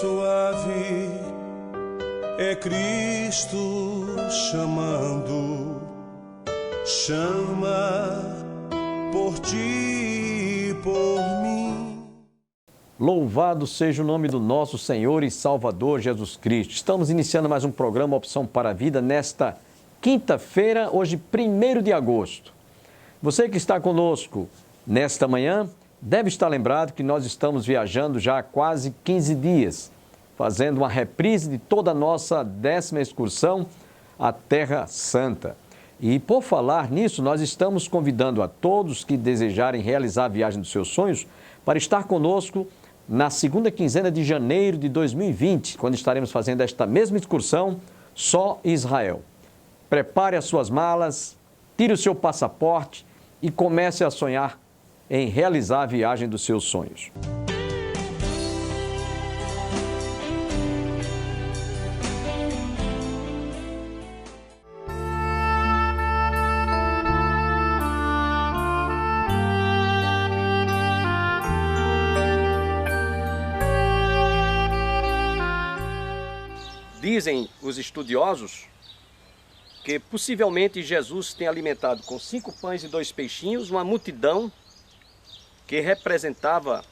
suave, é Cristo chamando, chama por ti e por mim. Louvado seja o nome do nosso Senhor e Salvador Jesus Cristo. Estamos iniciando mais um programa Opção para a Vida nesta quinta-feira, hoje 1º de agosto. Você que está conosco nesta manhã deve estar lembrado que nós estamos viajando já há quase 15 dias, fazendo uma reprise de toda a nossa 10ª excursão à Terra Santa. E por falar nisso, nós estamos convidando a todos que desejarem realizar a viagem dos seus sonhos para estar conosco na segunda quinzena de janeiro de 2020, quando estaremos fazendo esta mesma excursão, só Israel. Prepare as suas malas, tire o seu passaporte e comece a sonhar em realizar a viagem dos seus sonhos. Dizem os estudiosos que possivelmente Jesus tem alimentado com 5 pães e 2 peixinhos uma multidão que representava,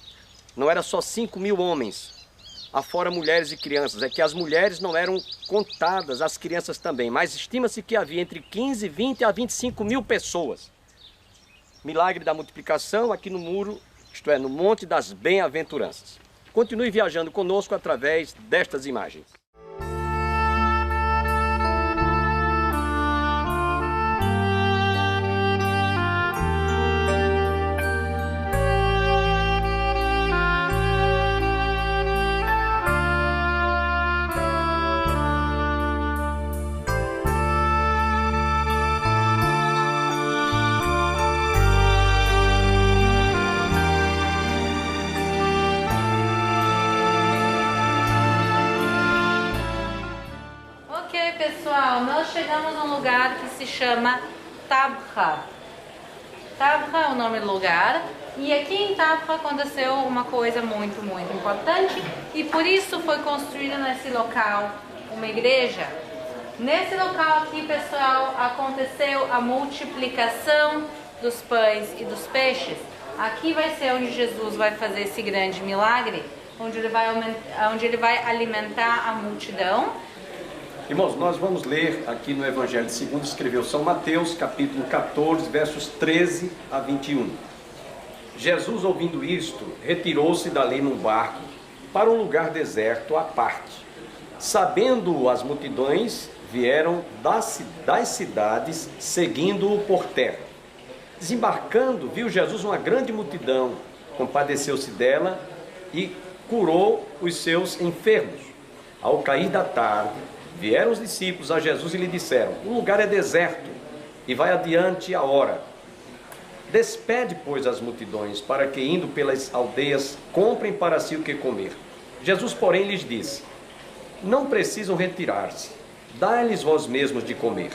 não era só 5.000 homens, afora mulheres e crianças, é que as mulheres não eram contadas, as crianças também, mas estima-se que havia entre 15, 20 a 25.000 pessoas. Milagre da multiplicação aqui no muro, isto é, no Monte das Bem-aventuranças. Continue viajando conosco através destas imagens. Pessoal, nós chegamos a um lugar que se chama Tabcha. Tabcha é o nome do lugar e aqui em Tabcha aconteceu uma coisa muito importante e por isso foi construída nesse local uma igreja. Nesse local aqui, pessoal, aconteceu a multiplicação dos pães e dos peixes. Aqui vai ser onde Jesus vai fazer esse grande milagre, onde ele vai alimentar a multidão. Irmãos, nós vamos ler aqui no Evangelho segundo escreveu São Mateus, capítulo 14, versos 13 a 21. Jesus, ouvindo isto, retirou-se dali num barco para um lugar deserto à parte. Sabendo as multidões, vieram das cidades, seguindo-o por terra. Desembarcando, viu Jesus uma grande multidão, compadeceu-se dela e curou os seus enfermos. Ao cair da tarde, vieram os discípulos a Jesus e lhe disseram: o lugar é deserto e vai adiante a hora. Despede, pois, as multidões, para que, indo pelas aldeias, comprem para si o que comer. Jesus, porém, lhes disse: não precisam retirar-se, dai-lhes vós mesmos de comer.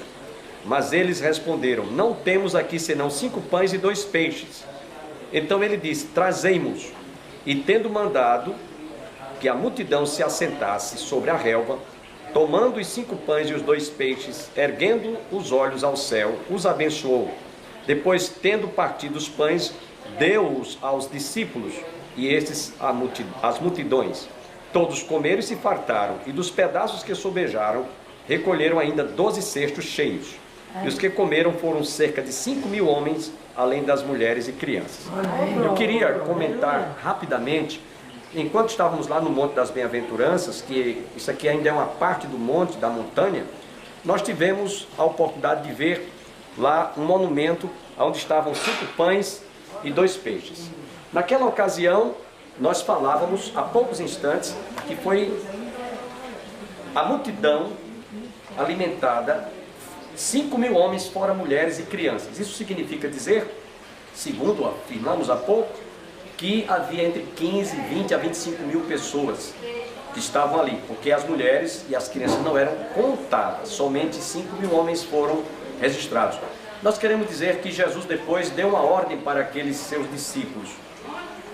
Mas eles responderam: não temos aqui senão 5 pães e 2 peixes. Então ele disse: trazei-mos. E tendo mandado que a multidão se assentasse sobre a relva, tomando os 5 pães e os 2 peixes, erguendo os olhos ao céu, os abençoou. Depois, tendo partido os pães, deu-os aos discípulos, e estes às multidões. Todos comeram e se fartaram, e dos pedaços que sobejaram, recolheram ainda 12 cestos cheios. E os que comeram foram cerca de 5.000 homens, além das mulheres e crianças. Eu queria comentar rapidamente. Enquanto estávamos lá no Monte das Bem-aventuranças, que isso aqui ainda é uma parte do monte, da montanha, nós tivemos a oportunidade de ver lá um monumento onde estavam 5 pães e 2 peixes. Naquela ocasião, nós falávamos há poucos instantes que foi a multidão alimentada, 5.000 homens fora mulheres e crianças. Isso significa dizer, segundo afirmamos há pouco, que havia entre 15, 20 a 25.000 pessoas que estavam ali, porque as mulheres e as crianças não eram contadas, somente 5.000 homens foram registrados. Nós queremos dizer que Jesus depois deu uma ordem para aqueles seus discípulos,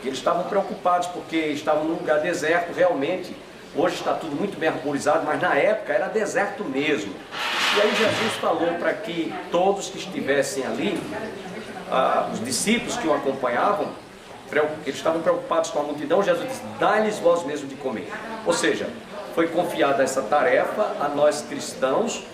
que eles estavam preocupados porque estavam num lugar deserto, realmente Hoje está tudo muito bem arborizado, mas na época era deserto mesmo. E aí Jesus falou para que todos que estivessem ali, os discípulos que o acompanhavam, eles estavam preocupados com a multidão. Jesus disse: dá-lhes vós mesmo de comer. Ou seja, foi confiada essa tarefa a nós cristãos,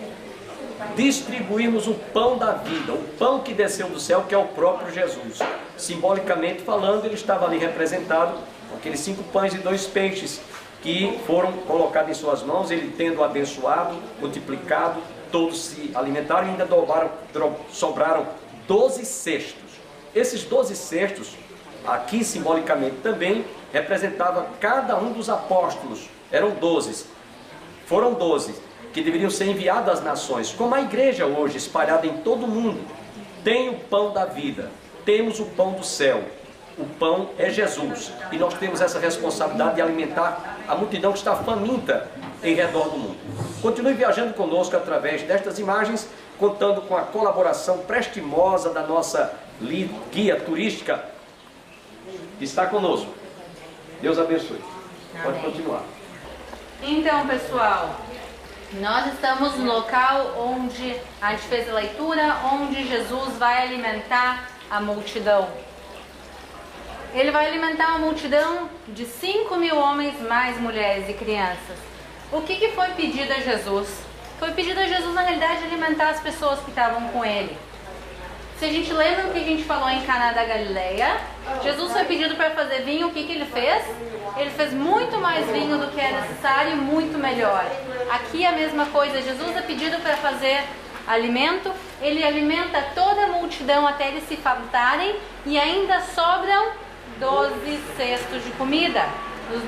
distribuímos o pão da vida, o pão que desceu do céu, que é o próprio Jesus. Simbolicamente falando, ele estava ali representado com aqueles 5 pães e 2 peixes que foram colocados em suas mãos. Ele tendo abençoado, multiplicado, todos se alimentaram e ainda sobraram 12 cestos. Esses 12 cestos, aqui simbolicamente também, representava cada um dos apóstolos. Eram 12, foram 12 que deveriam ser enviados às nações, como a igreja hoje, espalhada em todo o mundo. Tem o pão da vida, temos o pão do céu, o pão é Jesus, e nós temos essa responsabilidade de alimentar a multidão que está faminta em redor do mundo. Continue viajando conosco através destas imagens, contando com a colaboração prestimosa da nossa guia turística que está conosco. Deus abençoe. Pode continuar. Então, pessoal, nós estamos no local onde a gente fez a leitura, onde Jesus vai alimentar a multidão. Ele vai alimentar uma multidão de 5.000 homens, mais mulheres e crianças. O que foi pedido a Jesus? Foi pedido a Jesus, na realidade, alimentar as pessoas que estavam com ele. Se a gente lembra o que a gente falou em Caná da Galileia, Jesus foi pedido para fazer vinho. O que ele fez? Ele fez muito mais vinho do que é necessário e muito melhor. Aqui a mesma coisa, Jesus é pedido para fazer alimento, ele alimenta toda a multidão até eles se fartarem e ainda sobram 12 cestos de comida. Dos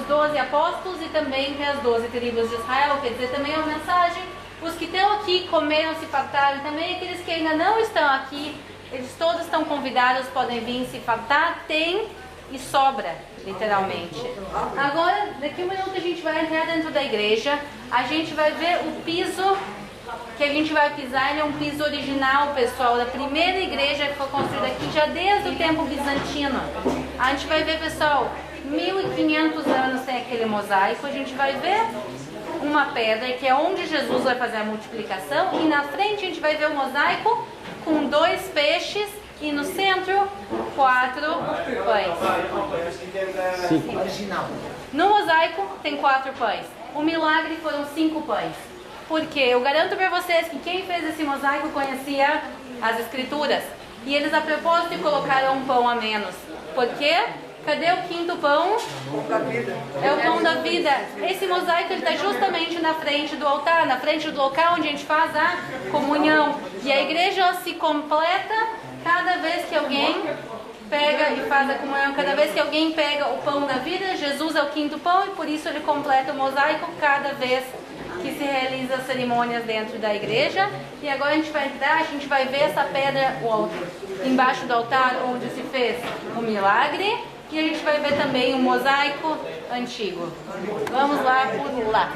12 apóstolos e também para as 12 tribos de Israel. Quer dizer, também é uma mensagem: os que estão aqui comeram, se fartaram, e também aqueles que ainda não estão aqui, eles todos estão convidados, podem vir se fartar, tem e sobra, literalmente. Agora, daqui a um minuto a gente vai entrar dentro da igreja, a gente vai ver o piso que a gente vai pisar. Ele é um piso original, pessoal, da primeira igreja que foi construída aqui já desde o tempo bizantino. A gente vai ver, pessoal, 1500 anos tem aquele mosaico. A gente vai ver uma pedra que é onde Jesus vai fazer a multiplicação, e na frente a gente vai ver o mosaico com 2 peixes e no centro 4 pães. Sim. Original. No mosaico tem 4 pães. O milagre foram 5 pães. Porque eu garanto para vocês que quem fez esse mosaico conhecia as escrituras. E eles a propósito colocaram um pão a menos. Por quê? Cadê o 5º pão? É o pão da vida. Esse mosaico está justamente na frente do altar, na frente do local onde a gente faz a comunhão. E a igreja se completa cada vez que alguém pega e faz a comunhão. Cada vez que alguém pega o pão da vida, Jesus é o 5º pão, e por isso ele completa o mosaico cada vez que se realiza as cerimônias dentro da igreja. E agora a gente vai entrar, a gente vai ver essa pedra embaixo do altar onde se fez o milagre. E a gente vai ver também o mosaico antigo. Vamos lá por lá.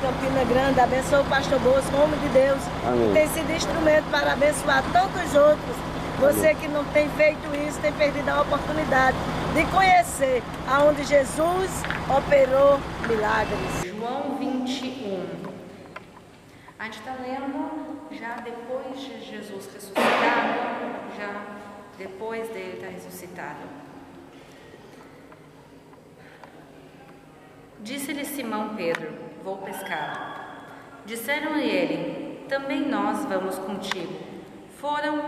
Campina Grande, abençoe o pastor Bosco, homem de Deus, Amém. tem sido instrumento para abençoar tantos outros. Você que não tem feito isso, tem perdido a oportunidade de conhecer aonde Jesus operou milagres. João 21. A gente está lendo já depois de Jesus ressuscitado, já depois dele estar ressuscitado. Disse-lhe Simão Pedro: vou pescar. Disseram-lhe ele: também nós vamos contigo. Foram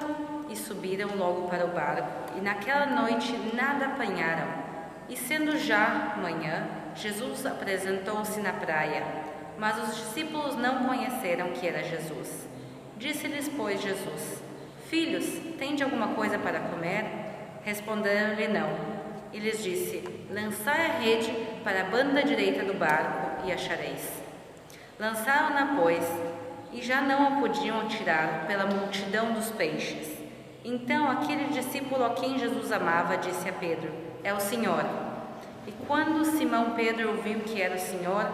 e subiram logo para o barco, e naquela noite nada apanharam. E sendo já manhã, Jesus apresentou-se na praia, mas os discípulos não conheceram que era Jesus. Disse-lhes, pois, Jesus: filhos, tende alguma coisa para comer? Responderam-lhe não. E lhes disse: lançai a rede para a banda direita do barco e achareis. Lançaram-na, pois, e já não a podiam tirar pela multidão dos peixes. Então aquele discípulo a quem Jesus amava disse a Pedro: é o Senhor. E quando Simão Pedro ouviu que era o Senhor,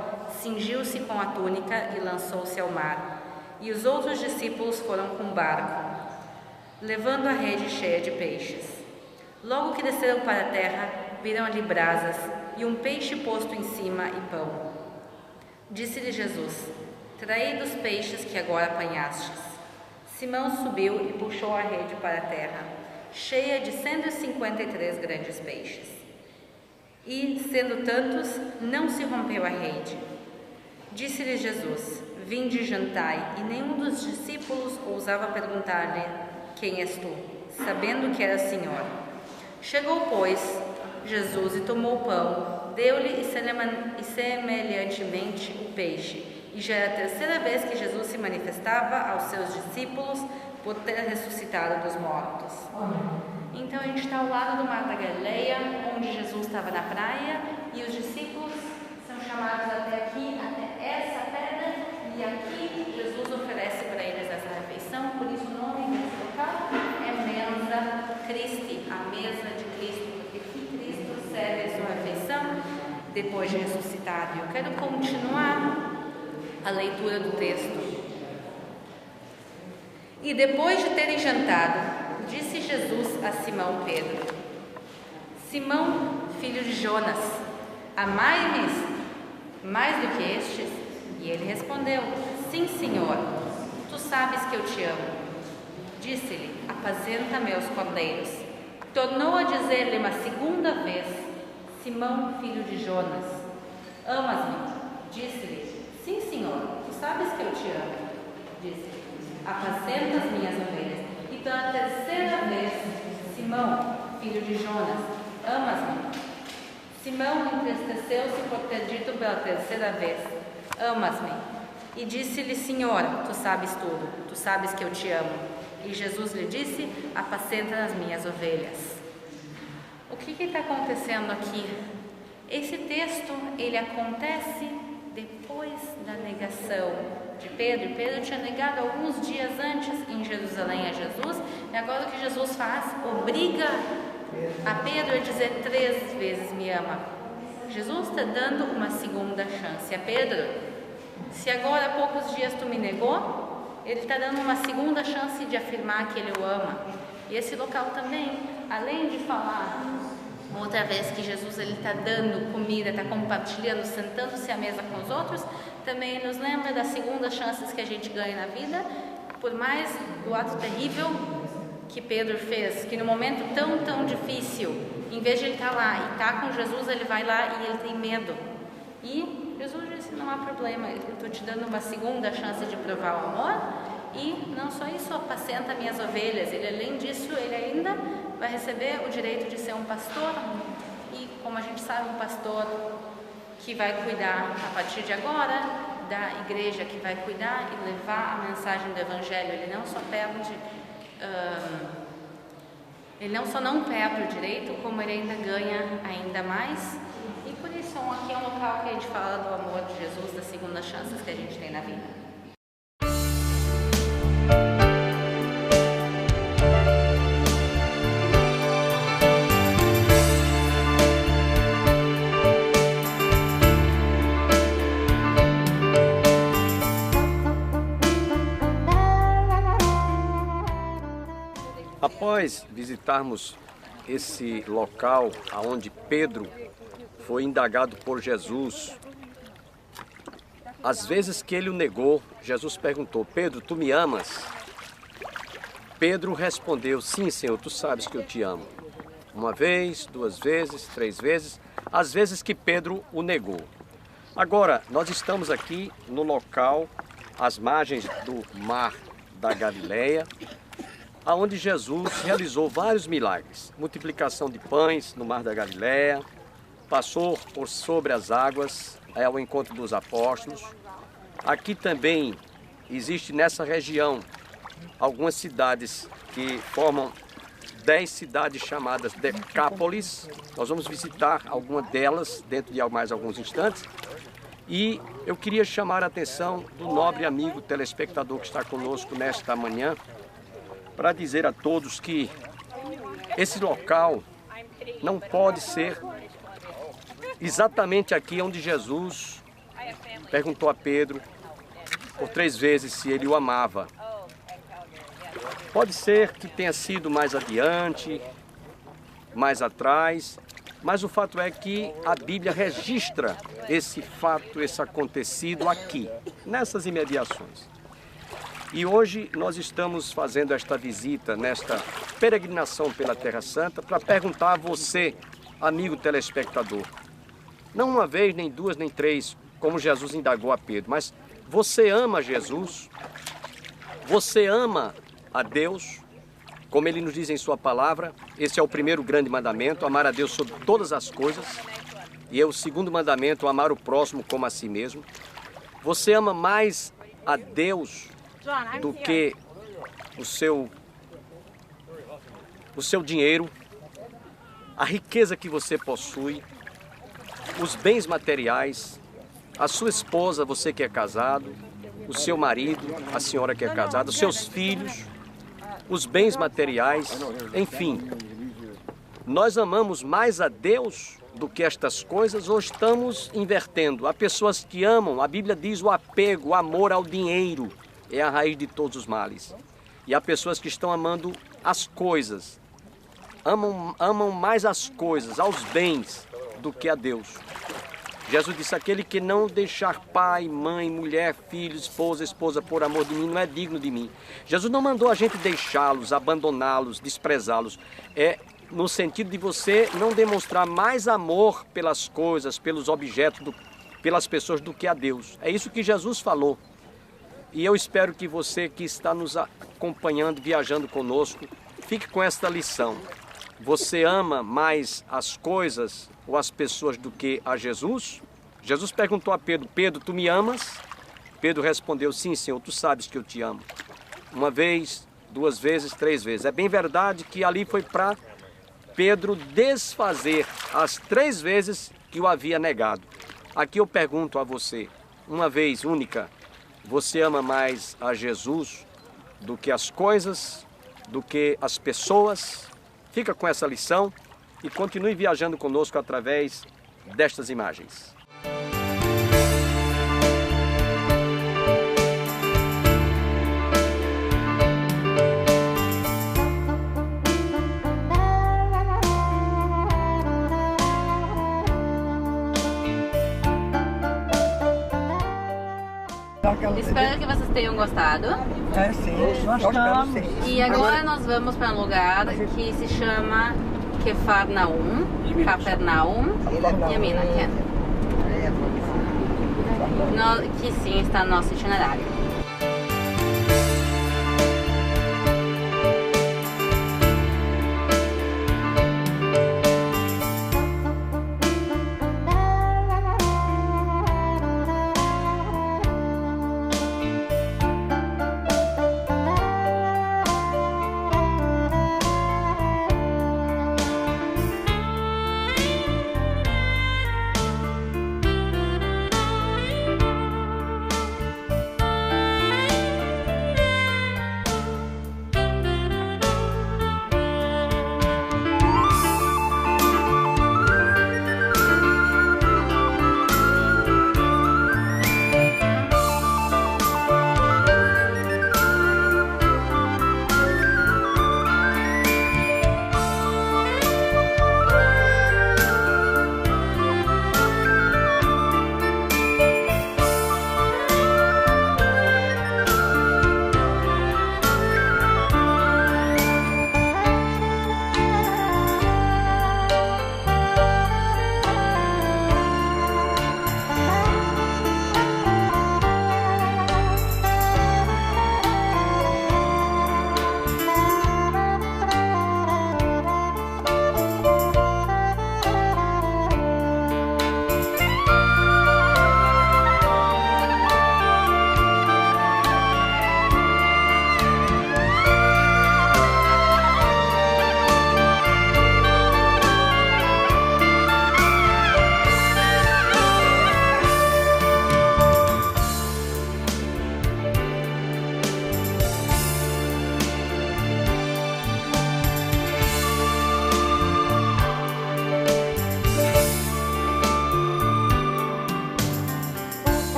cingiu-se com a túnica e lançou-se ao mar. E os outros discípulos foram com o barco, levando a rede cheia de peixes. Logo que desceram para a terra, viram ali brasas e um peixe posto em cima e pão. Disse-lhe Jesus: traei dos peixes que agora apanhastes. Simão subiu e puxou a rede para a terra, cheia de 153 grandes peixes. E, sendo tantos, não se rompeu a rede. Disse-lhe Jesus: vinde e jantai. E nenhum dos discípulos ousava perguntar-lhe: quem és tu? Sabendo que era o Senhor. Chegou, pois, Jesus e tomou o pão, deu-lhe e semelhantemente o peixe. E já era a terceira vez que Jesus se manifestava aos seus discípulos por ter ressuscitado dos mortos. Então a gente está ao lado do Mar da Galileia, onde Jesus estava na praia, e os discípulos são chamados até aqui, até essa pedra, e aqui Jesus oferece para eles essa refeição. Por isso o nome desse local é Mensa Christi, a mesa de Cristo, porque aqui Cristo serve a sua refeição depois de ressuscitado. Eu quero continuar a leitura do texto. E depois de terem jantado, disse Jesus a Simão Pedro: Simão, filho de Jonas, amai-me mais do que estes? E ele respondeu: sim, Senhor, tu sabes que eu te amo. Disse-lhe: apacenta meus cordeiros. Tornou a dizer-lhe uma segunda vez: Simão, filho de Jonas, amas-me? Disse-lhe: sim, Senhor, tu sabes que eu te amo. Disse-lhe: apacenta as minhas ovelhas. E pela terceira vez: Simão, filho de Jonas, amas-me? Simão entristeceu-se por ter dito pela terceira vez: amas-me? E disse-lhe: Senhor, tu sabes tudo, tu sabes que eu te amo. E Jesus lhe disse: apacenta as minhas ovelhas. O que está acontecendo aqui? Esse texto, ele acontece depois da negação de Pedro. Pedro tinha negado alguns dias antes em Jerusalém a Jesus, e agora o que Jesus faz? Obriga a Pedro a dizer 3 vezes: me ama. Jesus está dando uma segunda chance a Pedro. Se agora há poucos dias tu me negou, ele está dando uma segunda chance de afirmar que ele o ama. E esse local também, além de falar outra vez que Jesus está dando comida, está compartilhando, sentando-se à mesa com os outros, também nos lembra das segundas chances que a gente ganha na vida, por mais do ato terrível que Pedro fez, que no momento tão difícil, em vez de ele estar lá e estar com Jesus, ele vai lá e ele tem medo. E Jesus disse: não há problema, eu estou te dando uma segunda chance de provar o amor. E não só isso, apacenta minhas ovelhas. Ele, além disso, ele ainda vai receber o direito de ser um pastor. E como a gente sabe, um pastor que vai cuidar a partir de agora da igreja, que vai cuidar e levar a mensagem do Evangelho. Ele não só perde, não perde o direito, como ele ainda ganha ainda mais. E por isso aqui é um local que a gente fala do amor de Jesus, das segundas chances que a gente tem na vida. Após visitarmos esse local onde Pedro foi indagado por Jesus, às vezes que ele o negou, Jesus perguntou: Pedro, tu me amas? Pedro respondeu: sim, Senhor, tu sabes que eu te amo. Uma vez, duas vezes, três vezes, às vezes que Pedro o negou. Agora, nós estamos aqui no local, às margens do mar da Galileia, aonde Jesus realizou vários milagres. Multiplicação de pães no mar da Galileia, passou por sobre as águas ao encontro dos apóstolos. Aqui também existe nessa região algumas cidades que formam 10 cidades chamadas Decápolis. Nós vamos visitar alguma delas dentro de mais alguns instantes. E eu queria chamar a atenção do nobre amigo telespectador que está conosco nesta manhã, para dizer a todos que esse local não pode ser exatamente aqui onde Jesus perguntou a Pedro por 3 vezes se ele o amava. Pode ser que tenha sido mais adiante, mais atrás, mas o fato é que a Bíblia registra esse fato, esse acontecido aqui, nessas imediações. E hoje nós estamos fazendo esta visita, nesta peregrinação pela Terra Santa, para perguntar a você, amigo telespectador, não uma vez, nem duas, nem três, como Jesus indagou a Pedro, mas você ama Jesus? Você ama a Deus? Como Ele nos diz em sua palavra, esse é o primeiro grande mandamento, amar a Deus sobre todas as coisas. E é o segundo mandamento, amar o próximo como a si mesmo. Você ama mais a Deus do que o seu dinheiro, a riqueza que você possui, os bens materiais, a sua esposa, você que é casado, o seu marido, a senhora que é casada, os seus filhos, os bens materiais, enfim. Nós amamos mais a Deus do que estas coisas ou estamos invertendo? Há pessoas que amam, a Bíblia diz o apego, o amor ao dinheiro é a raiz de todos os males. E há pessoas que estão amando as coisas, amam mais as coisas, aos bens, do que a Deus. Jesus disse: aquele que não deixar pai, mãe, mulher, filho, esposa por amor de mim, não é digno de mim. Jesus não mandou a gente deixá-los, abandoná-los, desprezá-los. É no sentido de você não demonstrar mais amor pelas coisas, pelos objetos, pelas pessoas do que a Deus. É isso que Jesus falou. E eu espero que você que está nos acompanhando, viajando conosco, fique com esta lição. Você ama mais as coisas ou as pessoas do que a Jesus? Jesus perguntou a Pedro: Pedro, tu me amas? Pedro respondeu: sim, Senhor, tu sabes que eu te amo. Uma vez, duas vezes, três vezes. É bem verdade que ali foi para Pedro desfazer as 3 vezes que o havia negado. Aqui eu pergunto a você, uma vez única, você ama mais a Jesus do que as coisas, do que as pessoas? Fica com essa lição e continue viajando conosco através destas imagens. Espero que vocês tenham gostado. É, sim, gostamos. E agora nós vamos para um lugar que se chama Capernaum, Yamina, que sim está no nosso itinerário.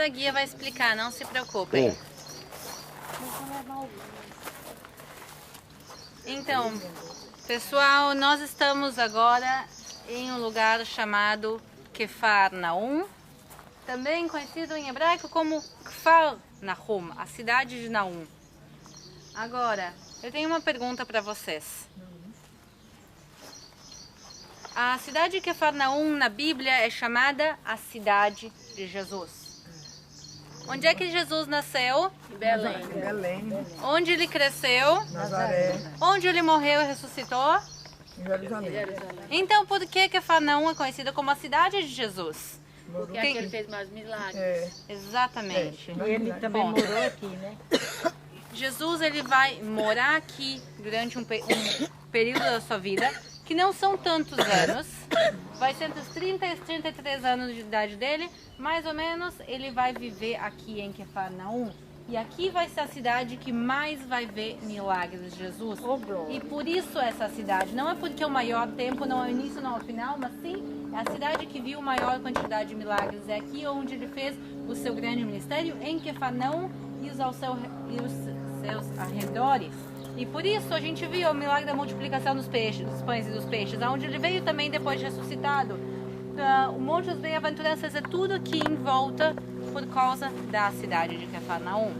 a guia vai explicar, não se preocupem. Então, pessoal, nós estamos agora em um lugar chamado Kefarnaum, também conhecido em hebraico como Kfar Nahum, a cidade de Naum. Agora, eu tenho uma pergunta para vocês. A cidade de Kefarnaum na Bíblia é chamada a cidade de Jesus. Onde é que Jesus nasceu? Em Belém, Onde ele cresceu? Nazaré, Onde ele morreu e ressuscitou? em Jerusalém. Então, por que Kefarnaum é conhecida como a cidade de Jesus? Porque aqui ele fez mais milagres. É, Exatamente. Ele também Bom. morou aqui, né? Jesus ele vai morar aqui durante um período da sua vida, que não são tantos anos, vai ser entre os 30 e os 33 anos de idade dele, mais ou menos ele vai viver aqui em Kefarnaum. E aqui vai ser a cidade que mais vai ver milagres de Jesus. E por isso essa cidade, não é porque é o maior tempo, não é o início, não é o final, mas sim é a cidade que viu maior quantidade de milagres. É aqui onde ele fez o seu grande ministério, em Kefarnaum e os seus arredores. E por isso a gente viu o milagre da multiplicação dos peixes, dos pães e dos peixes, onde ele veio também depois de ressuscitado. O Monte das Bem-aventuranças é tudo aqui em volta por causa da cidade de Kefarnaum.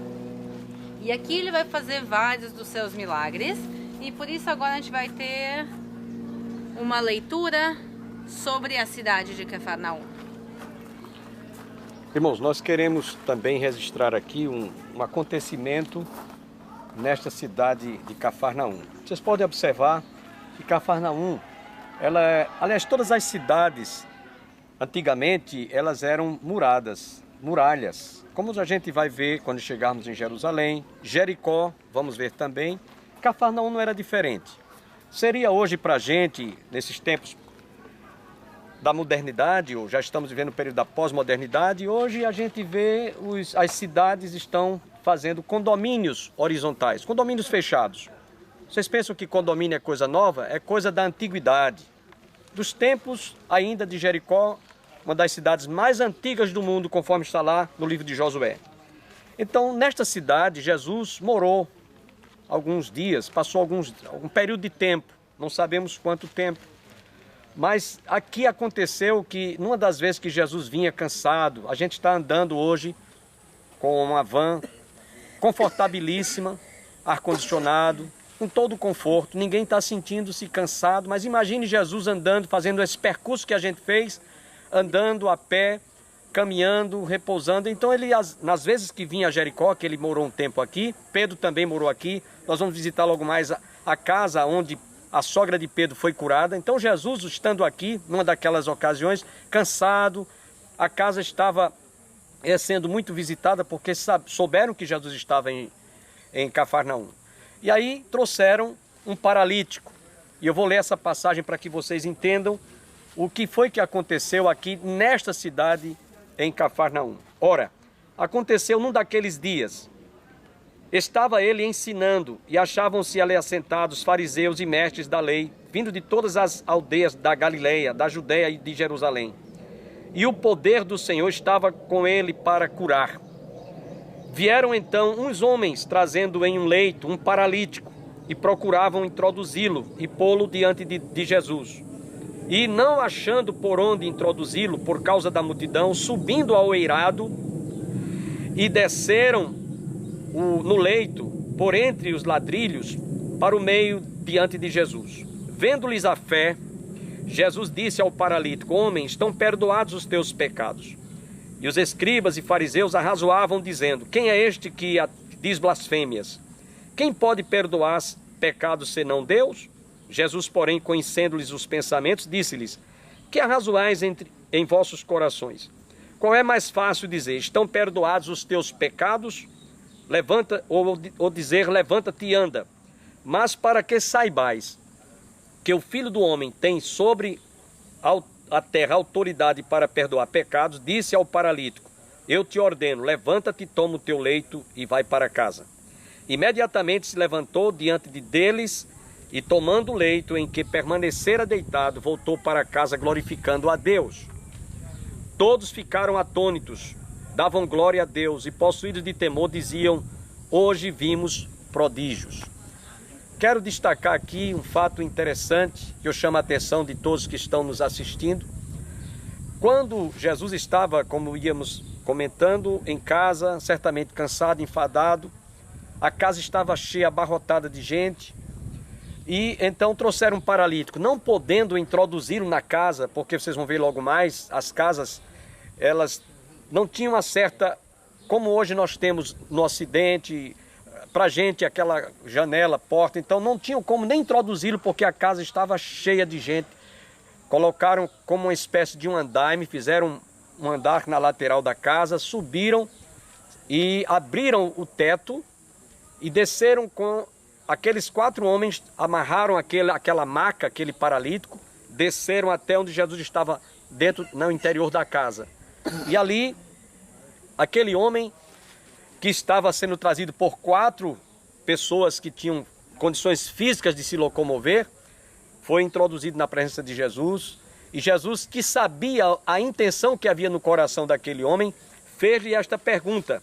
E aqui ele vai fazer vários dos seus milagres, e por isso agora a gente vai ter uma leitura sobre a cidade de Kefarnaum. Irmãos, nós queremos também registrar aqui um acontecimento nesta cidade de Cafarnaum. Vocês podem observar que Cafarnaum, aliás, todas as cidades, antigamente, elas eram muralhas. Como a gente vai ver quando chegarmos em Jerusalém, Jericó, vamos ver também, Cafarnaum não era diferente. Seria hoje para a gente, nesses tempos da modernidade, ou já estamos vivendo o período da pós-modernidade, hoje a gente vê as cidades estão fazendo condomínios horizontais, condomínios fechados. Vocês pensam que condomínio é coisa nova? É coisa da antiguidade. Dos tempos ainda de Jericó, uma das cidades mais antigas do mundo, conforme está lá no livro de Josué. Então, nesta cidade, Jesus morou alguns dias, passou algum período de tempo, não sabemos quanto tempo. Mas aqui aconteceu que, numa das vezes que Jesus vinha cansado, a gente está andando hoje com uma van confortabilíssima, ar-condicionado, com todo o conforto, ninguém está sentindo-se cansado, mas imagine Jesus andando, fazendo esse percurso que a gente fez, andando a pé, caminhando, repousando. Então ele, nas vezes que vinha a Jericó, que ele morou um tempo aqui, Pedro também morou aqui, nós vamos visitar logo mais a casa onde a sogra de Pedro foi curada. Então Jesus, estando aqui, numa daquelas ocasiões, cansado, a casa estava sendo muito visitada porque souberam que Jesus estava em Cafarnaum. E aí trouxeram um paralítico. E eu vou ler essa passagem para que vocês entendam o que foi que aconteceu aqui nesta cidade em Cafarnaum. Ora, aconteceu num daqueles dias. Estava ele ensinando e achavam-se ali assentados fariseus e mestres da lei, vindo de todas as aldeias da Galileia, da Judeia e de Jerusalém. E o poder do Senhor estava com ele para curar. Vieram então uns homens trazendo em um leito um paralítico e procuravam introduzi-lo e pô-lo diante de Jesus. E não achando por onde introduzi-lo por causa da multidão, subindo ao eirado e desceram no leito por entre os ladrilhos para o meio diante de Jesus. Vendo-lhes a fé, Jesus disse ao paralítico: homem, estão perdoados os teus pecados. E os escribas e fariseus arrazoavam, dizendo: quem é este que diz blasfêmias? Quem pode perdoar pecados senão Deus? Jesus, porém, conhecendo-lhes os pensamentos, disse-lhes: que arrazoais em vossos corações? Qual é mais fácil dizer: estão perdoados os teus pecados? Levanta, ou dizer: levanta-te e anda. Mas para que saibais que o Filho do Homem tem sobre a terra autoridade para perdoar pecados, disse ao paralítico: eu te ordeno, levanta-te, toma o teu leito e vai para casa. Imediatamente se levantou diante deles e, tomando o leito em que permanecera deitado, voltou para casa glorificando a Deus. Todos ficaram atônitos davam glória a Deus e, possuídos de temor, diziam: hoje vimos prodígios. Quero destacar aqui um fato interessante que eu chamo a atenção de todos que estão nos assistindo. Quando Jesus estava, como íamos comentando, em casa, certamente cansado, enfadado, a casa estava cheia, abarrotada de gente, e então trouxeram um paralítico, não podendo introduzi-lo na casa, porque vocês vão ver logo mais, as casas, elas não tinham uma certa, como hoje nós temos no Ocidente, para gente aquela janela, porta, então não tinham como nem introduzi-lo, porque a casa estava cheia de gente. Colocaram como uma espécie de um andaime, fizeram um andar na lateral da casa, subiram e abriram o teto e desceram com aqueles 4 homens, amarraram aquela maca, aquele paralítico, desceram até onde Jesus estava dentro, no interior da casa. E ali, aquele homem que estava sendo trazido por 4 pessoas que tinham condições físicas de se locomover, foi introduzido na presença de Jesus. E Jesus, que sabia a intenção que havia no coração daquele homem, fez-lhe esta pergunta,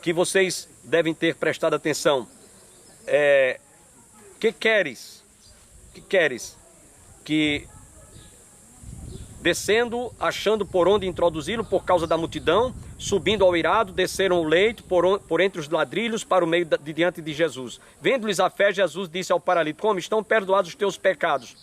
que vocês devem ter prestado atenção. Que queres? Que queres? Que descendo, achando por onde introduzi-lo por causa da multidão, subindo ao eirado, desceram o leito por entre os ladrilhos para o meio de diante de Jesus. Vendo-lhes a fé, Jesus disse ao paralítico: como estão perdoados os teus pecados?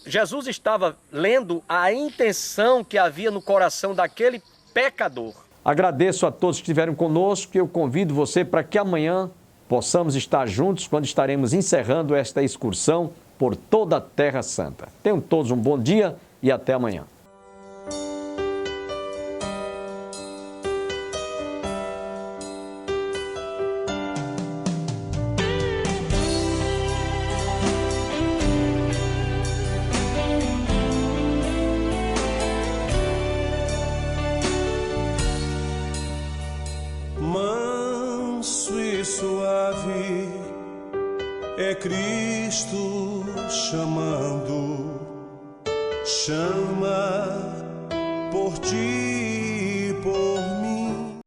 Jesus estava lendo a intenção que havia no coração daquele pecador. Agradeço a todos que estiveram conosco e eu convido você para que amanhã possamos estar juntos quando estaremos encerrando esta excursão por toda a Terra Santa. Tenham todos um bom dia e até amanhã. Manso e suave é Cristo chamando, chama por ti.